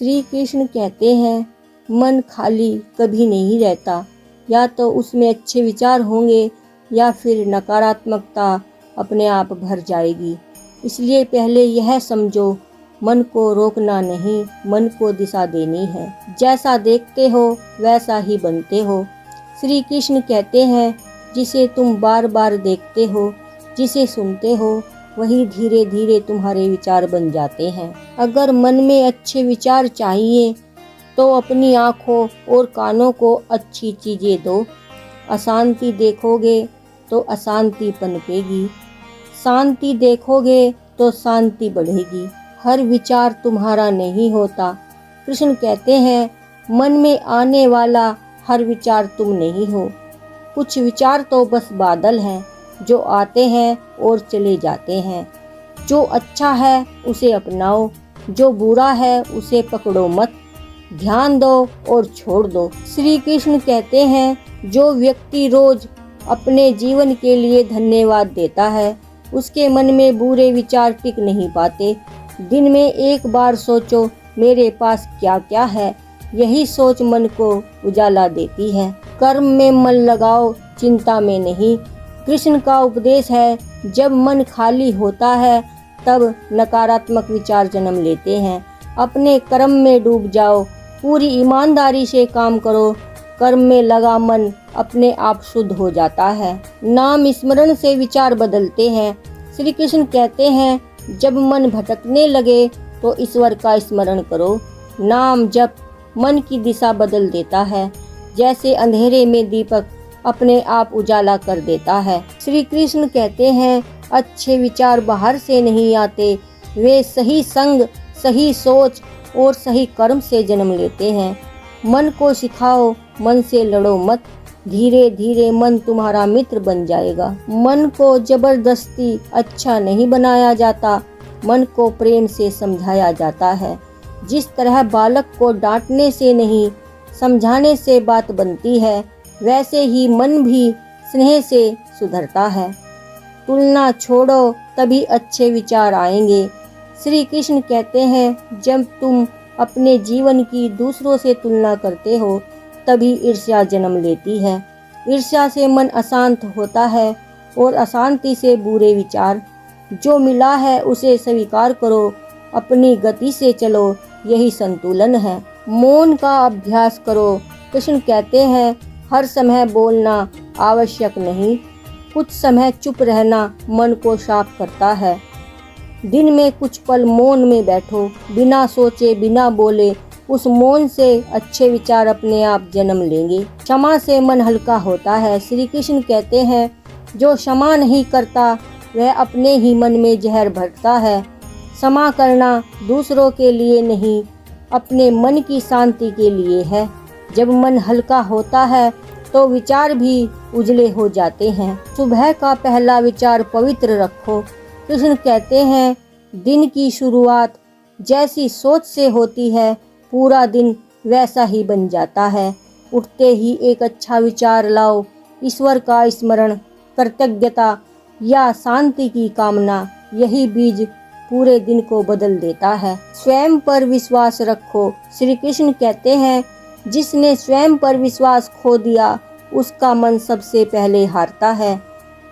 श्री कृष्ण कहते हैं मन खाली कभी नहीं रहता, या तो उसमें अच्छे विचार होंगे या फिर नकारात्मकता अपने आप भर जाएगी। इसलिए पहले यह समझो, मन को रोकना नहीं, मन को दिशा देनी है। जैसा देखते हो वैसा ही बनते हो। श्री कृष्ण कहते हैं जिसे तुम बार बार देखते हो, जिसे सुनते हो, वही धीरे धीरे तुम्हारे विचार बन जाते हैं। अगर मन में अच्छे विचार चाहिए तो अपनी आँखों और कानों को अच्छी चीज़ें दो। अशांति देखोगे तो अशांति पनपेगी, शांति देखोगे तो शांति बढ़ेगी। हर विचार तुम्हारा नहीं होता। कृष्ण कहते हैं मन में आने वाला हर विचार तुम नहीं हो। कुछ विचार तो बस बादल हैं जो आते हैं और चले जाते हैं। जो अच्छा है उसे अपनाओ, जो बुरा है उसे पकड़ो मत, ध्यान दो और छोड़ दो। श्री कृष्ण कहते हैं जो व्यक्ति रोज अपने जीवन के लिए धन्यवाद देता है, उसके मन में बुरे विचार टिक नहीं पाते। दिन में एक बार सोचो मेरे पास क्या क्या है, यही सोच मन को उजाला देती है। कर्म में मन लगाओ, चिंता में नहीं। कृष्ण का उपदेश है जब मन खाली होता है तब नकारात्मक विचार जन्म लेते हैं। अपने कर्म में डूब जाओ, पूरी ईमानदारी से काम करो। कर्म में लगा मन अपने आप शुद्ध हो जाता है। नाम स्मरण से विचार बदलते हैं। श्री कृष्ण कहते हैं जब मन भटकने लगे तो ईश्वर का स्मरण करो। नाम जप मन की दिशा बदल देता है, जैसे अंधेरे में दीपक अपने आप उजाला कर देता है। श्री कृष्ण कहते हैं अच्छे विचार बाहर से नहीं आते, वे सही संग, सही सोच और सही कर्म से जन्म लेते हैं। मन को सिखाओ, मन से लड़ो मत, धीरे धीरे मन तुम्हारा मित्र बन जाएगा। मन को जबरदस्ती अच्छा नहीं बनाया जाता, मन को प्रेम से समझाया जाता है। जिस तरह बालक को डांटने से नहीं, समझाने से बात बनती है, वैसे ही मन भी स्नेह से सुधरता है। तुलना छोड़ो, तभी अच्छे विचार आएंगे। श्री कृष्ण कहते हैं जब तुम अपने जीवन की दूसरों से तुलना करते हो तभी ईर्ष्या जन्म लेती है। ईर्ष्या से मन अशांत होता है और अशांति से बुरे विचार। जो मिला है उसे स्वीकार करो, अपनी गति से चलो, यही संतुलन है। मौन का अभ्यास करो। कृष्ण कहते हैं हर समय बोलना आवश्यक नहीं, कुछ समय चुप रहना मन को साफ करता है। दिन में कुछ पल मौन में बैठो, बिना सोचे बिना बोले। उस मौन से अच्छे विचार अपने आप जन्म लेंगे। क्षमा से मन हल्का होता है। श्री कृष्ण कहते हैं जो क्षमा नहीं करता वह अपने ही मन में जहर भरता है। क्षमा करना दूसरों के लिए नहीं, अपने मन की शांति के लिए है। जब मन हल्का होता है तो विचार भी उजले हो जाते हैं। सुबह का पहला विचार पवित्र रखो। कृष्ण कहते हैं दिन की शुरुआत जैसी सोच से होती है, पूरा दिन वैसा ही बन जाता है। उठते ही एक अच्छा विचार लाओ, ईश्वर का स्मरण, कृतज्ञता या शांति की कामना, यही बीज पूरे दिन को बदल देता है। स्वयं पर विश्वास रखो। श्री कृष्ण कहते हैं जिसने स्वयं पर विश्वास खो दिया उसका मन सबसे पहले हारता है।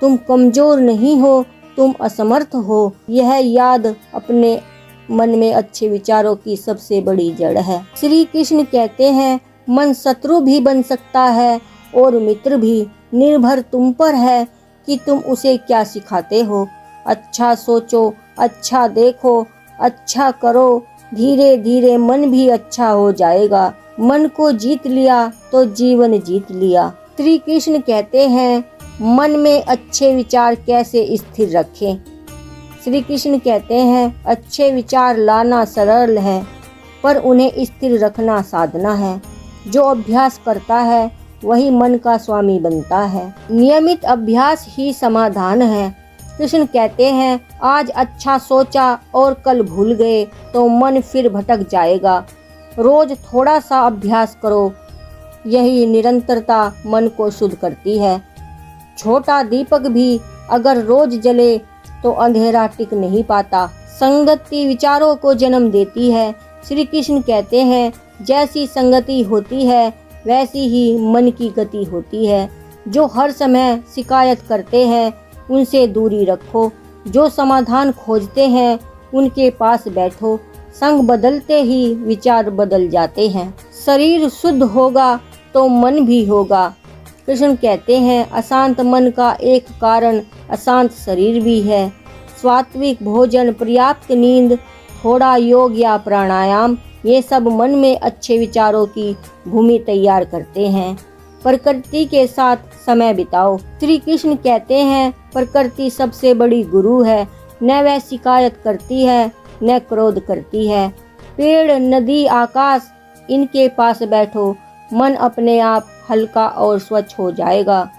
तुम कमजोर नहीं हो, तुम असमर्थ हो। यह याद अपने मन में अच्छे विचारों की सबसे बड़ी जड़ है। श्री कृष्ण कहते हैं मन शत्रु भी बन सकता है और मित्र भी, निर्भर तुम पर है कि तुम उसे क्या सिखाते हो। अच्छा सोचो, अच्छा देखो, अच्छा करो, धीरे धीरे मन भी अच्छा हो जाएगा। मन को जीत लिया तो जीवन जीत लिया। श्री कृष्ण कहते हैं मन में अच्छे विचार कैसे स्थिर रखें। श्री कृष्ण कहते हैं अच्छे विचार लाना सरल है पर उन्हें स्थिर रखना साधना है। जो अभ्यास करता है वही मन का स्वामी बनता है। नियमित अभ्यास ही समाधान है। कृष्ण कहते हैं आज अच्छा सोचा और कल भूल गए तो मन फिर भटक जाएगा। रोज थोड़ा सा अभ्यास करो, यही निरंतरता मन को शुद्ध करती है। छोटा दीपक भी अगर रोज जले तो अंधेरा टिक नहीं पाता। संगति विचारों को जन्म देती है, श्री कृष्ण कहते हैं, जैसी संगति होती है वैसी ही मन की गति होती है। जो हर समय शिकायत करते हैं उनसे दूरी रखो, जो समाधान खोजते हैं उनके पास बैठो। संग बदलते ही विचार बदल जाते हैं। शरीर शुद्ध होगा तो मन भी होगा। कृष्ण कहते हैं, अशांत मन का एक कारण अशांत शरीर भी है। सात्विक भोजन, पर्याप्त नींद, थोड़ा योग या प्राणायाम, ये सब मन में अच्छे विचारों की भूमि तैयार करते हैं। प्रकृति के साथ समय बिताओ। श्री कृष्ण कहते हैं, प्रकृति सबसे बड़ी गुरु है। न वह शिकायत करती है न क्रोध करती है। पेड़, नदी, आकाश, इनके पास बैठो, मन अपने आप हल्का और स्वच्छ हो जाएगा।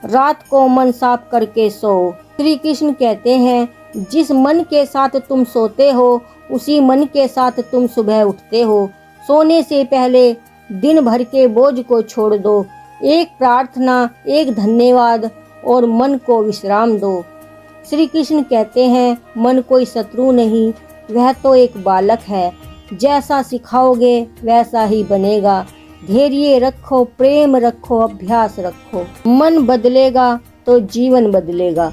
रात को मन साफ करके सो। श्री कृष्ण कहते हैं, जिस मन के साथ तुम सोते हो उसी मन के साथ तुम सुबह उठते हो। सोने से पहले दिन भर के बोझ को छोड़ दो। एक प्रार्थना, एक धन्यवाद और मन को विश्राम दो। श्री कृष्ण कहते हैं, मन कोई शत्रु नहीं, वह तो एक बालक है। जैसा सिखाओगे वैसा ही बनेगा। धैर्य रखो, प्रेम रखो, अभ्यास रखो। मन बदलेगा तो जीवन बदलेगा।